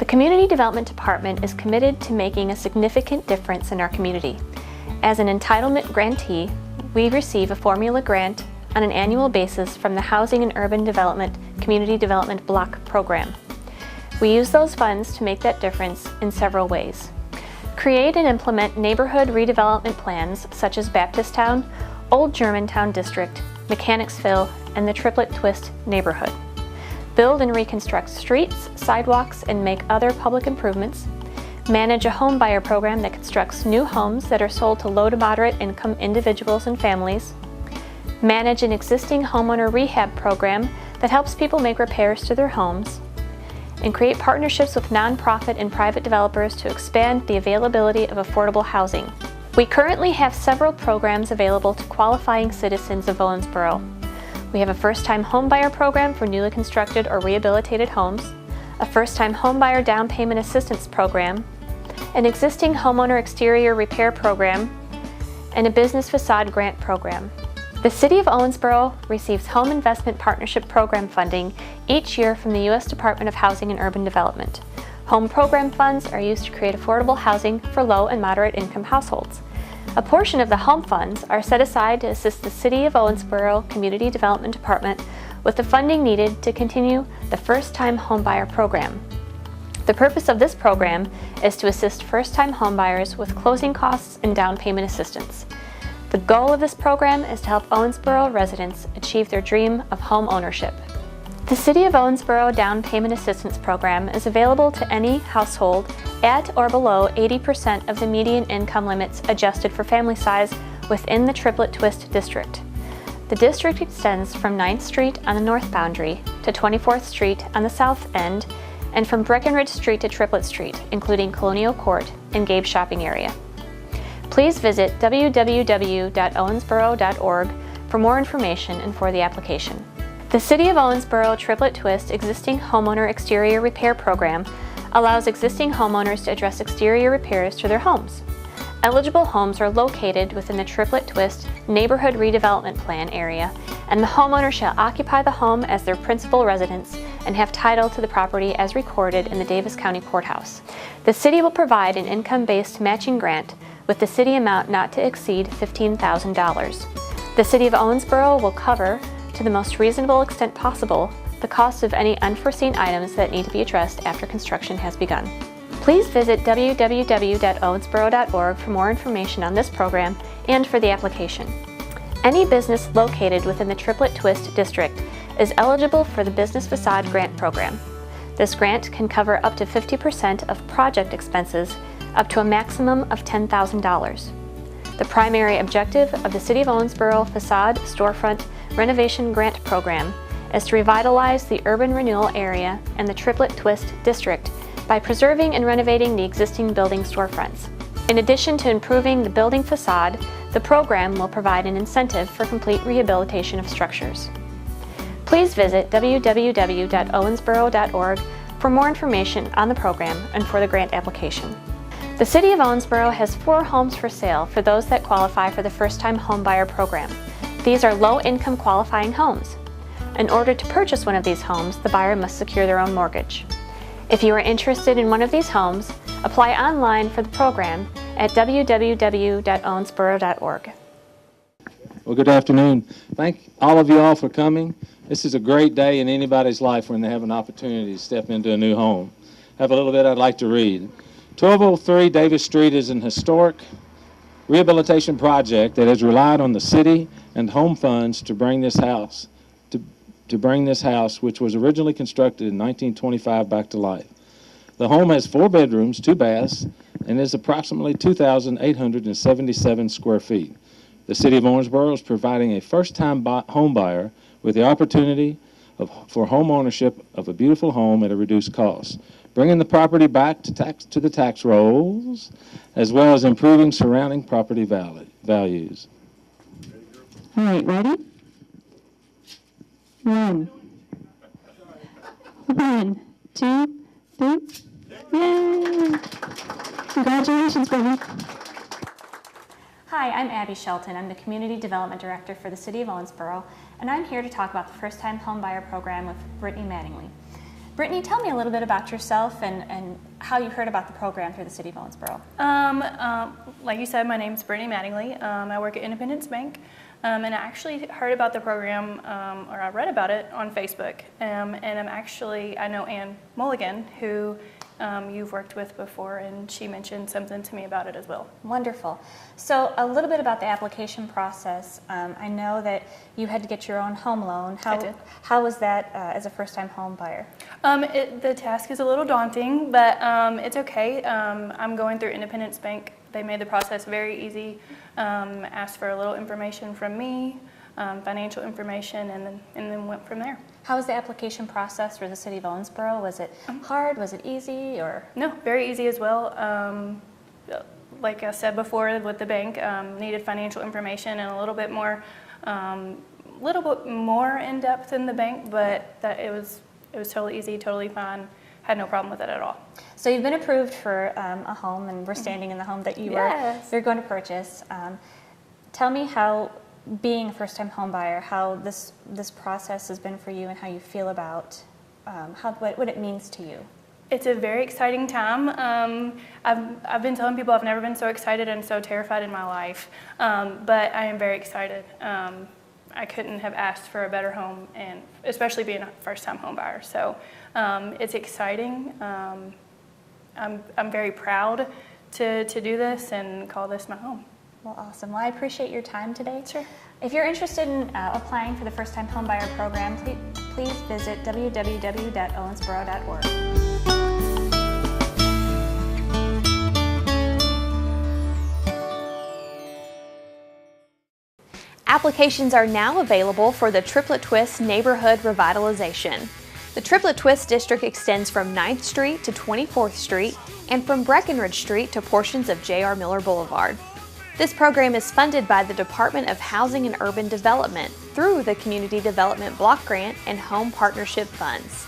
Community Development Department is committed to making a significant difference in our community. As an entitlement grantee, we receive a formula grant on an annual basis from the Housing and Urban Development Community Development Block Program. We use those funds to make that difference in several ways. Create and implement neighborhood redevelopment plans such as Baptisttown, Old Germantown District, Mechanicsville, and the Triplet Twist neighborhood. Build and reconstruct streets, sidewalks, and make other public improvements. Manage a home buyer program that constructs new homes that are sold to low to moderate income individuals and families. Manage an existing homeowner rehab program that helps people make repairs to their homes. And create partnerships with nonprofit and private developers to expand the availability of affordable housing. We currently have several programs available to qualifying citizens of Owensboro. We have a first-time homebuyer program for newly constructed or rehabilitated homes, a first-time homebuyer down payment assistance program, an existing homeowner exterior repair program, and a business facade grant program. The City of Owensboro receives Home Investment Partnership Program funding each year from the U.S. Department of Housing and Urban Development. Home program funds are used to create affordable housing for low and moderate income households. A portion of the home funds are set aside to assist the City of Owensboro Community Development Department with the funding needed to continue the First-Time Homebuyer Program. The purpose of this program is to assist first-time homebuyers with closing costs and down payment assistance. The goal of this program is to help Owensboro residents achieve their dream of home ownership. The City of Owensboro Down Payment Assistance Program is available to any household at or below 80% of the median income limits adjusted for family size within the Triplet Twist District. The district extends from 9th Street on the north boundary to 24th Street on the south end and from Breckenridge Street to Triplet Street, including Colonial Court and Gabe Shopping Area. Please visit www.owensboro.org for more information and for the application. The City of Owensboro Triplet Twist Existing Homeowner Exterior Repair Program allows existing homeowners to address exterior repairs to their homes. Eligible homes are located within the Triplet Twist Neighborhood Redevelopment Plan area, and the homeowner shall occupy the home as their principal residence and have title to the property as recorded in the Davis County Courthouse. The City will provide an income-based matching grant with the City amount not to exceed $15,000. The City of Owensboro will cover, to the most reasonable extent possible, the cost of any unforeseen items that need to be addressed after construction has begun. Please visit www.owensboro.org for more information on this program and for the application. Any business located within the Triplet Twist District is eligible for the Business Facade Grant Program. This grant can cover up to 50% of project expenses up to a maximum of $10,000. The primary objective of the City of Owensboro Facade Storefront Renovation Grant Program is to revitalize the urban renewal area and the Triplet Twist District by preserving and renovating the existing building storefronts. In addition to improving the building facade, the program will provide an incentive for complete rehabilitation of structures. Please visit www.owensboro.org for more information on the program and for the grant application. The City of Owensboro has 4 homes for sale for those that qualify for the First-Time Homebuyer Program. These are low-income qualifying homes. In order to purchase one of these homes, the buyer must secure their own mortgage. If you are interested in one of these homes, apply online for the program at www.owensboro.org. Well, good afternoon. Thank all of you all for coming. This is a great day in anybody's life when they have an opportunity to step into a new home. I have a little bit I'd like to read. 1203 Davis Street is an historic rehabilitation project that has relied on the city and home funds to bring this house, which was originally constructed in 1925, back to life. The home has 4 bedrooms, 2 baths, and is approximately 2,877 square feet. The City of Owensboro is providing a first-time home buyer with the opportunity for home ownership of a beautiful home at a reduced cost, bringing the property back to the tax rolls, as well as improving surrounding property values. All right, ready? 1, 2, 3. Yay! Congratulations, baby. Hi, I'm Abby Shelton. I'm the Community Development Director for the City of Owensboro, and I'm here to talk about the First-Time Homebuyer Program with Brittany Mattingly. Brittany, tell me a little bit about yourself and how you heard about the program through the City of Owensboro. Like you said, my name's Brittany Mattingly. I work at Independence Bank, and I actually heard about the program, or I read about it on Facebook. And I know Ann Mulligan, who you've worked with before, and she mentioned something to me about it as well. Wonderful. So a little bit about the application process. I know that you had to get your own home loan. I did. How was that as a first-time home buyer? The task is a little daunting, but it's okay. I'm going through Independence Bank. They made the process very easy. Asked for a little information from me, financial information, and then went from there. How was the application process for the City of Owensboro? Was it hard? Was it easy? Or No, very easy as well. Like I said before, with the bank, needed financial information and a little bit more in depth in the bank, but that it was totally easy, totally fine. Had no problem with it at all. So you've been approved for a home, and we're standing in the home that you're going to purchase. Tell me how, being a first-time home buyer, how this process has been for you and how you feel about what it means to you. It's a very exciting time. I've been telling people I've never been so excited and so terrified in my life, but I am very excited. I couldn't have asked for a better home, and especially being a first-time home buyer. So it's exciting. I'm very proud to do this and call this my home. Well, awesome. Well, I appreciate your time today. Sure. If you're interested in applying for the first-time homebuyer program, please visit www.owensboro.org. Applications are now available for the Triplet Twist Neighborhood Revitalization. The Triplet Twist district extends from 9th Street to 24th Street and from Breckenridge Street to portions of J.R. Miller Boulevard. This program is funded by the Department of Housing and Urban Development through the Community Development Block Grant and Home Partnership Funds.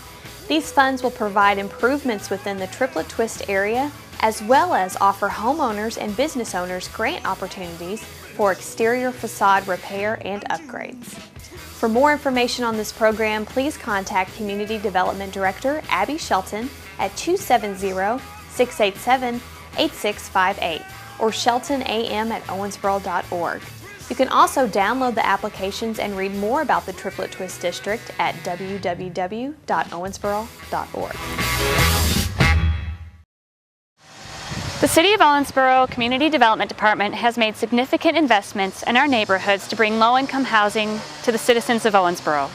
These funds will provide improvements within the Triplet Twist area, as well as offer homeowners and business owners grant opportunities for exterior facade repair and upgrades. For more information on this program, please contact Community Development Director Abby Shelton at 270-687-8658 or sheltonam@owensboro.org. You can also download the applications and read more about the Triplet Twist District at www.owensboro.org. The City of Owensboro Community Development Department has made significant investments in our neighborhoods to bring low-income housing to the citizens of Owensboro.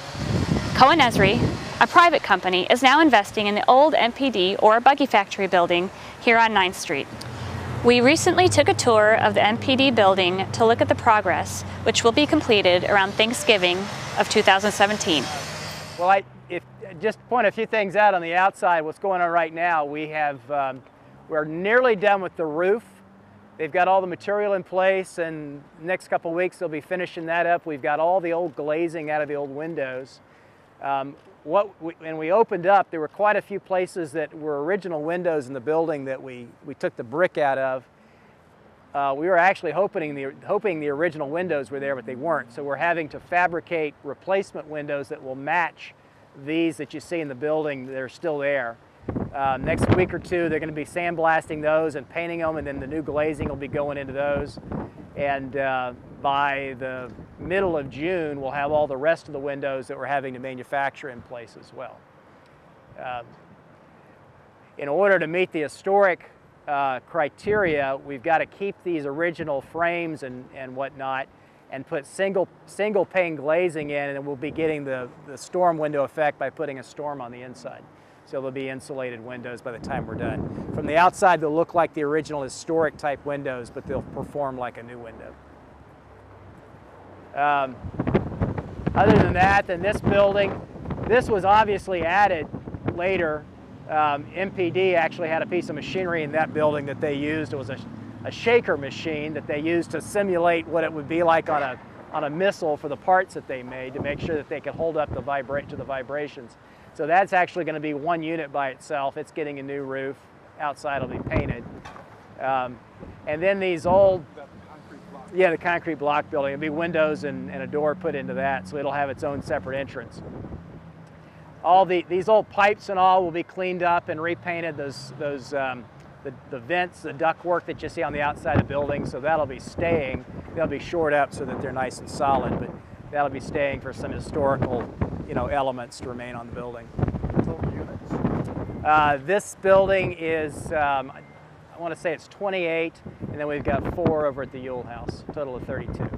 Cohen Esri, a private company, is now investing in the old MPD or Buggy Factory building here on 9th Street. We recently took a tour of the MPD building to look at the progress, which will be completed around Thanksgiving of 2017. Well, just point a few things out on the outside. What's going on right now, we're nearly done with the roof. They've got all the material in place, and next couple weeks they'll be finishing that up. We've got all the old glazing out of the old windows. When we opened up, there were quite a few places that were original windows in the building that we took the brick out of. We were actually hoping the original windows were there, but they weren't. So we're having to fabricate replacement windows that will match these that you see in the building that are still there. Next week or two, they're going to be sandblasting those and painting them, and then the new glazing will be going into those. And by the middle of June, we'll have all the rest of the windows that we're having to manufacture in place as well. In order to meet the historic criteria, we've got to keep these original frames and whatnot and put single pane glazing in, and we'll be getting the storm window effect by putting a storm on the inside. So they'll be insulated windows by the time we're done. From the outside, they'll look like the original historic type windows, but they'll perform like a new window. Other than that, then this building, this was obviously added later. MPD actually had a piece of machinery in that building that they used. It was a shaker machine that they used to simulate what it would be like on a missile for the parts that they made to make sure that they could hold up to the vibrations. So that's actually going to be one unit by itself. It's getting a new roof. Outside will be painted. And then these old, the concrete block building. It'll be windows and a door put into that, so it'll have its own separate entrance. these old pipes and all will be cleaned up and repainted. The vents, the ductwork that you see on the outside of the building, so that'll be staying. They'll be shored up so that they're nice and solid, but that'll be staying for some historical, elements to remain on the building. Total units? This building is, I want to say it's 28, and then we've got 4 over at the Yule House, a total of 32. Of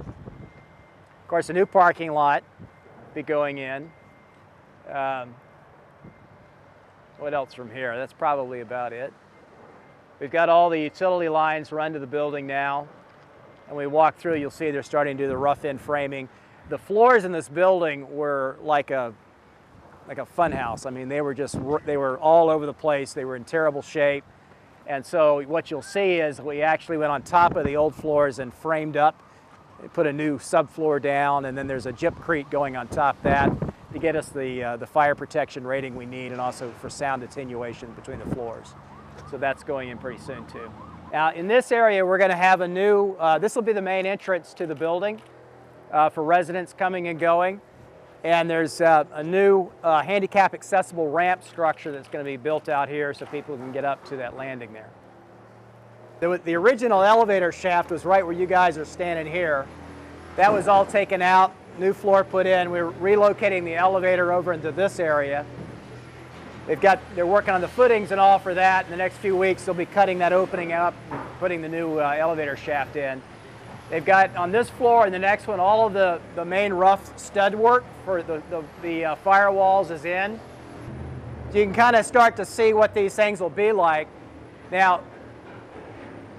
course, a new parking lot will be going in. What else from here? That's probably about it. We've got all the utility lines run to the building now, and we walk through, you'll see they're starting to do the rough-in framing. The floors in this building were like a fun house. I mean, they were all over the place. They were in terrible shape. And so what you'll see is we actually went on top of the old floors and framed up, put a new subfloor down, and then there's a gypcrete going on top of that to get us the fire protection rating we need, and also for sound attenuation between the floors. So that's going in pretty soon too. Now in this area we're going to have a new, this will be the main entrance to the building for residents coming and going. And there's a new handicap accessible ramp structure that's going to be built out here so people can get up to that landing there. The original elevator shaft was right where you guys are standing here. That was all taken out, new floor put in. We're relocating the elevator over into this area. They're working on the footings and all for that. In the next few weeks, they'll be cutting that opening up, and putting the new elevator shaft in. They've got on this floor and the next one, all of the main rough stud work for the firewalls is in. So you can kind of start to see what these things will be like. Now,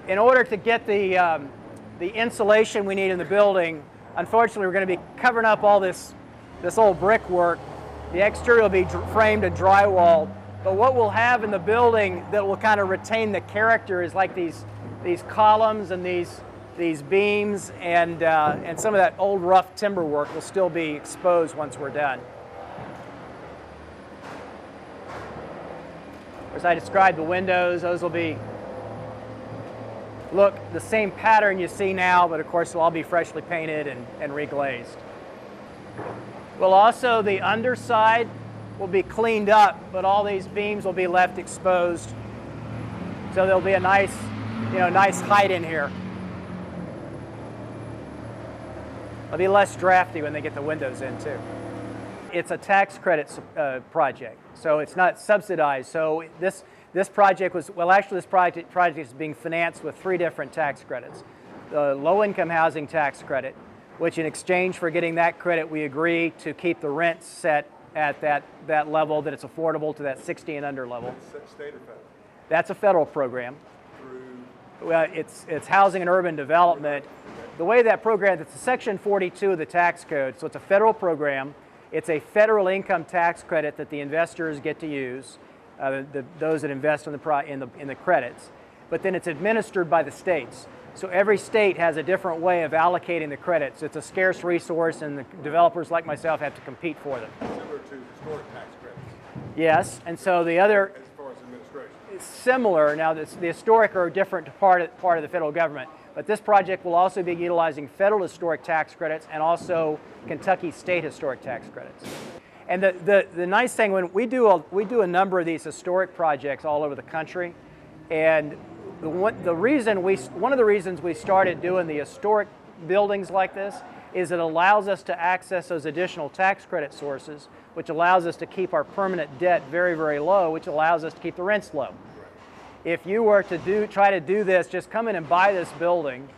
in order to get the insulation we need in the building, unfortunately, we're going to be covering up all this old brickwork. The exterior will be framed and drywalled, but what we'll have in the building that will kind of retain the character is like these columns and these beams and some of that old rough timber work will still be exposed once we're done. As I described the windows, those will be, look, the same pattern you see now, but of course they'll all be freshly painted and reglazed. Well, also the underside will be cleaned up, but all these beams will be left exposed. So there'll be a nice, nice height in here. It'll be less drafty when they get the windows in too. It's a tax credit project, so it's not subsidized. So this project was, well, actually this project is being financed with 3 different tax credits. The low-income housing tax credit, which in exchange for getting that credit, we agree to keep the rents set at that level that it's affordable to that 60 and under level. State or federal? That's a federal program. Through? Well, it's housing and urban development. The way that program, it's Section 42 of the tax code, so it's a federal program. It's a federal income tax credit that the investors get to use, those that invest in the credits. But then it's administered by the states. So every state has a different way of allocating the credits. It's a scarce resource, and the developers like myself have to compete for them. Similar to historic tax credits. Yes, and so the other, As far as administration. is similar. Now, the historic are a different part of the federal government, but this project will also be utilizing federal historic tax credits and also Kentucky state historic tax credits. And the nice thing, when we do a number of these historic projects all over the country, and one of the reasons we started doing the historic buildings like this is it allows us to access those additional tax credit sources, which allows us to keep our permanent debt very, very low, which allows us to keep the rents low. If you were to try to do this, just come in and buy this building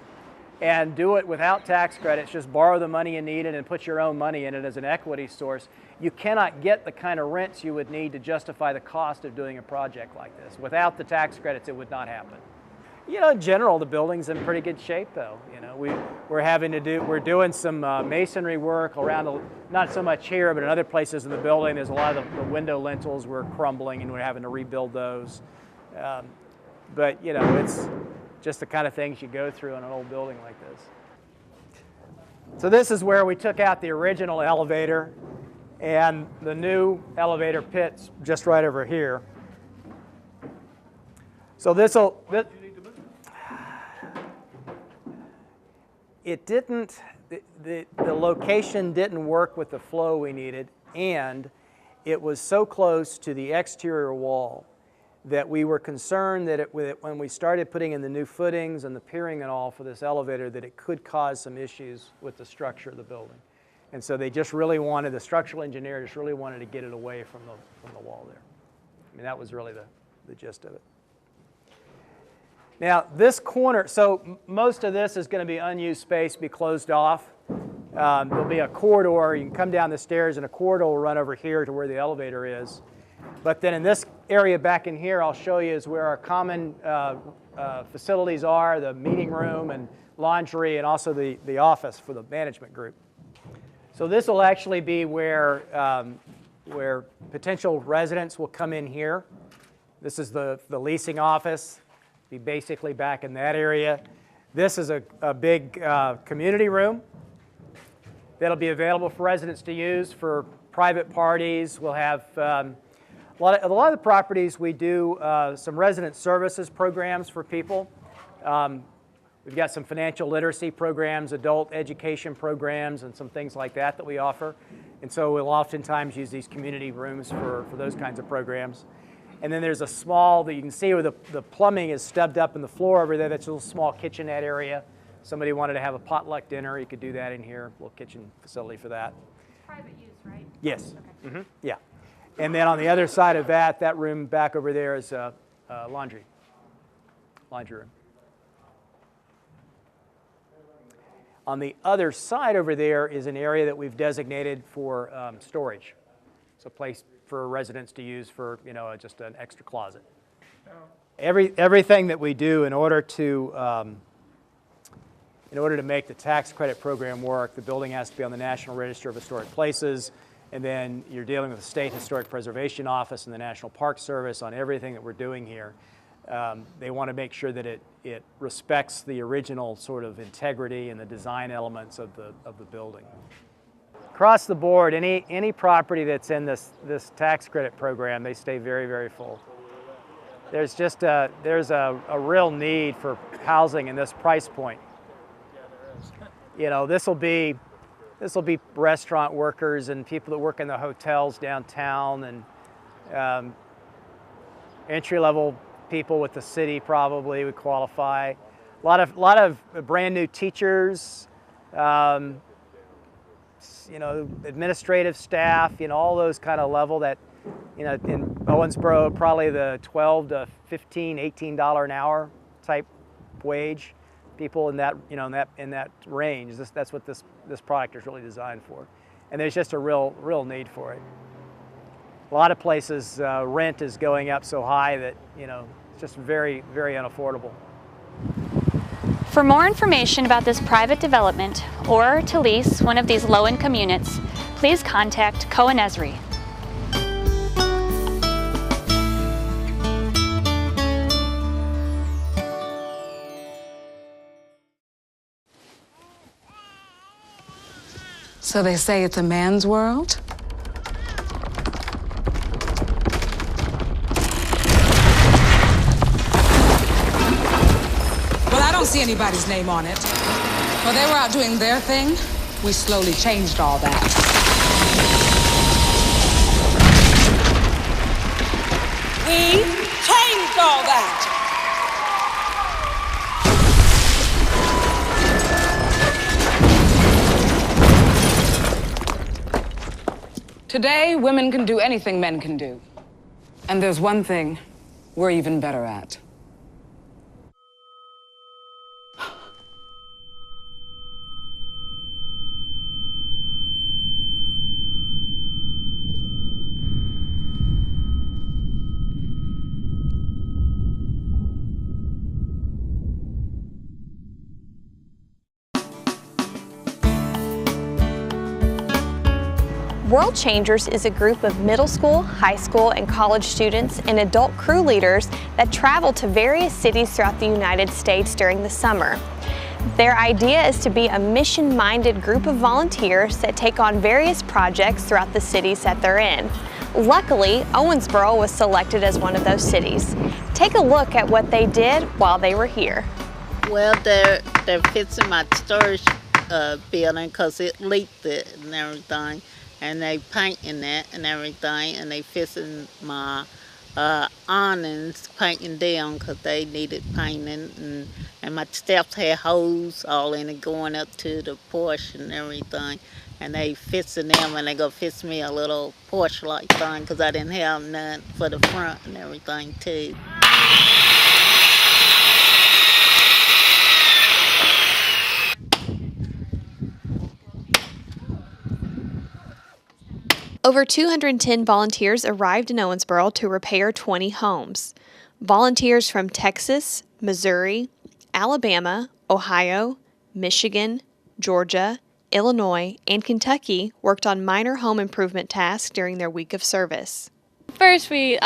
and do it without tax credits, just borrow the money you needed and put your own money in it as an equity source, you cannot get the kind of rents you would need to justify the cost of doing a project like this. Without the tax credits, it would not happen. In general, the building's in pretty good shape, though. We're doing some masonry work around, not so much here, but in other places in the building. There's a lot of the window lintels were crumbling, and we're having to rebuild those. But it's just the kind of things you go through in an old building like this. So this is where we took out the original elevator, and the new elevator pit's just right over here. So it didn't, the location didn't work with the flow we needed, and it was so close to the exterior wall that we were concerned that when we started putting in the new footings and the piering and all for this elevator, that it could cause some issues with the structure of the building. And so they just really wanted, the structural engineer just really wanted to get it away from the wall there. I mean, that was really the gist of it. Now, this corner, so most of this is going to be unused space, be closed off. There'll be a corridor. You can come down the stairs, and a corridor will run over here to where the elevator is. But then in this area back in here, I'll show you is where our common facilities are, the meeting room and laundry, and also the office for the management group. So this will actually be where potential residents will come in here. This is the leasing office, be basically back in that area. This is a big community room that'll be available for residents to use for private parties. We'll have a lot of the properties we do some resident services programs for people. We've got some financial literacy programs, adult education programs, and some things like that that we offer. And so we'll oftentimes use these community rooms for those kinds of programs. And then there's a small, that you can see where the plumbing is stubbed up in the floor over there. That's a little small kitchenette area. Somebody wanted to have a potluck dinner, you could do that in here. A little kitchen facility for that. Private use, right? Yes. Okay. Yeah. And then on the other side of that room back over there is a laundry room. On the other side over there is an area that we've designated for storage. It's a place for residents to use for, just an extra closet. Everything that we do in order to make the tax credit program work, the building has to be on the National Register of Historic Places, and then you're dealing with the State Historic Preservation Office and the National Park Service on everything that we're doing here. They want to make sure that it respects the original sort of integrity and the design elements of the building. Across the board, any property that's in this tax credit program, they stay very, very full. There's just a real need for housing in this price point. This will be restaurant workers and people that work in the hotels downtown, and entry-level people with the city probably would qualify. A lot of brand new teachers, administrative staff, all those kind of level that, in Owensboro, probably the $12 to $15, $18 an hour type wage. People in that, in that range. That's what this product is really designed for, and there's just a real need for it. A lot of places, rent is going up so high that it's just very, very unaffordable. For more information about this private development or to lease one of these low-income units, please contact Cohen Esri. So they say it's a man's world? Well, I don't see anybody's name on it. While they were out doing their thing, we slowly changed all that. We changed all that. Today, women can do anything men can do. And there's one thing we're even better at. World Changers is a group of middle school, high school, and college students and adult crew leaders that travel to various cities throughout the United States during the summer. Their idea is to be a mission-minded group of volunteers that take on various projects throughout the cities that they're in. Luckily, Owensboro was selected as one of those cities. Take a look at what they did while they were here. Well, they're fixing my storage building because it leaked it and everything. and they painting it and everything, and they fixing my awnings, painting them because they needed painting, and my steps had holes all in it going up to the porch and everything, and they fixing them, and they gonna fix me a little porch like thing because I didn't have none for the front and everything too. Over 210 volunteers arrived in Owensboro to repair 20 homes. Volunteers from Texas, Missouri, Alabama, Ohio, Michigan, Georgia, Illinois, and Kentucky worked on minor home improvement tasks during their week of service. First, we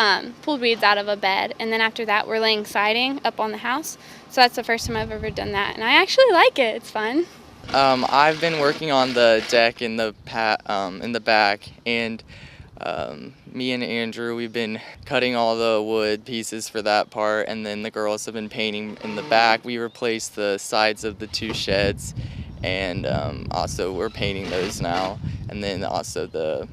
pulled weeds out of a bed, and then after that, we're laying siding up on the house. So that's the first time I've ever done that, and I actually like it. It's fun. I've been working on the deck in the back, and me and Andrew, we've been cutting all the wood pieces for that part, and then the girls have been painting in the back. We replaced the sides of the 2 sheds, and also we're painting those now, and then also the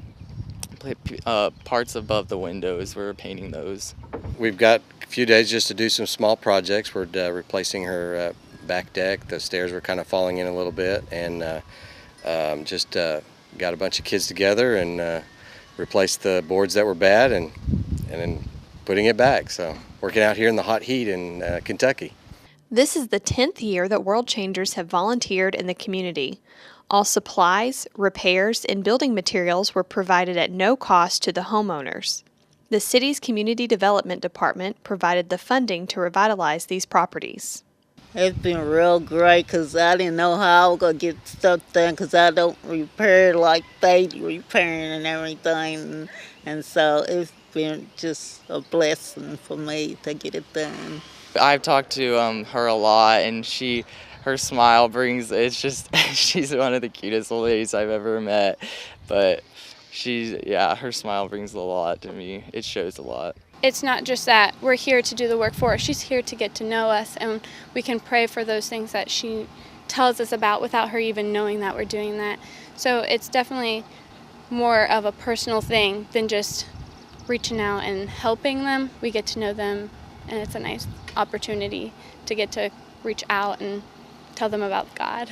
parts above the windows, we're painting those. We've got a few days just to do some small projects. We're replacing her back deck. The stairs were kind of falling in a little bit, and just got a bunch of kids together and replaced the boards that were bad and then putting it back. So working out here in the hot heat in Kentucky. This is the 10th year that World Changers have volunteered in the community. All supplies, repairs, and building materials were provided at no cost to the homeowners. The city's Community Development Department provided the funding to revitalize these properties. It's been real great because I didn't know how I was going to get stuff done because I don't repair like they repairing and everything. And so it's been just a blessing for me to get it done. I've talked to her a lot, and her smile brings, it's just, she's one of the cutest old ladies I've ever met. But her smile brings a lot to me. It shows a lot. It's not just that we're here to do the work for her. She's here to get to know us, and we can pray for those things that she tells us about without her even knowing that we're doing that. So it's definitely more of a personal thing than just reaching out and helping them. We get to know them, and it's a nice opportunity to get to reach out and tell them about God.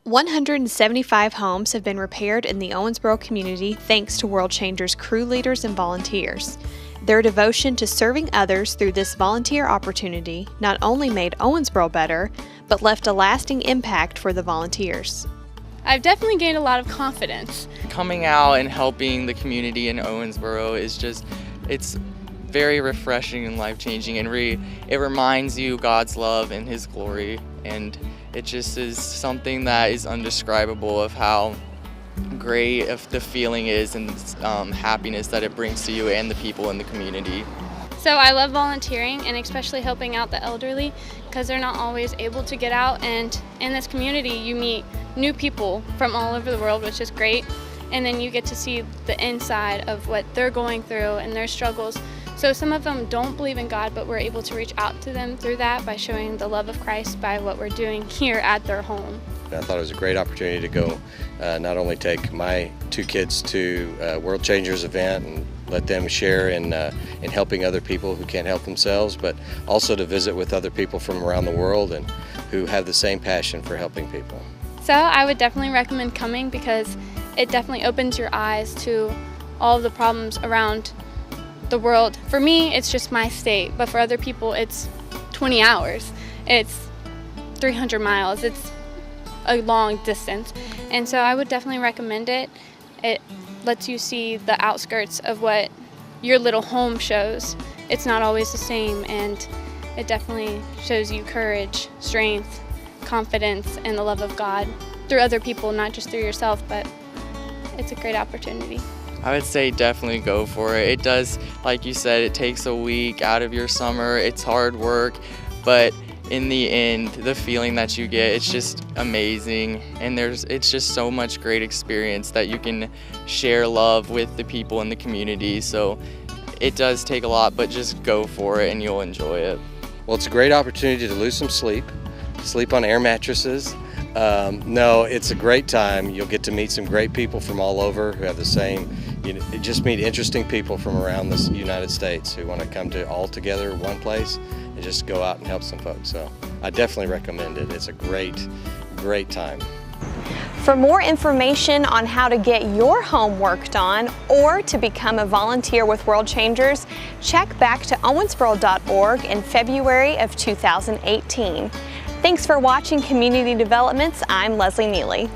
175 homes have been repaired in the Owensboro community thanks to World Changers crew leaders and volunteers. Their devotion to serving others through this volunteer opportunity not only made Owensboro better, but left a lasting impact for the volunteers. I've definitely gained a lot of confidence. Coming out and helping the community in Owensboro is just, it's very refreshing and life-changing, and it reminds you God's love and His glory, and it just is something that is undescribable of how great if the feeling is and happiness that it brings to you and the people in the community. So I love volunteering, and especially helping out the elderly, because they're not always able to get out, and in this community you meet new people from all over the world, which is great, and then you get to see the inside of what they're going through and their struggles. So some of them don't believe in God, but we're able to reach out to them through that by showing the love of Christ by what we're doing here at their home. I thought it was a great opportunity to go not only take my 2 kids to a World Changers event and let them share in helping other people who can't help themselves, but also to visit with other people from around the world and who have the same passion for helping people. So I would definitely recommend coming because it definitely opens your eyes to all of the problems around the world. For me, it's just my state, but for other people, it's 20 hours. It's 300 miles. It's a long distance. And so I would definitely recommend it. It lets you see the outskirts of what your little home shows. It's not always the same, and it definitely shows you courage, strength, confidence, and the love of God through other people, not just through yourself, but it's a great opportunity. I would say definitely go for it. It does, like you said, it takes a week out of your summer. It's hard work, but in the end, the feeling that you get, it's just amazing. And it's just so much great experience that you can share love with the people in the community. So it does take a lot, but just go for it and you'll enjoy it. Well, it's a great opportunity to lose some sleep on air mattresses, No, it's a great time. You'll get to meet some great people from all over who have the same, just meet interesting people from around the United States who want to come all together in one place and just go out and help some folks. So I definitely recommend it. It's a great, great time. For more information on how to get your home worked on or to become a volunteer with World Changers, check back to owensboro.org in February of 2018. Thanks for watching Community Developments. I'm Leslie Neely.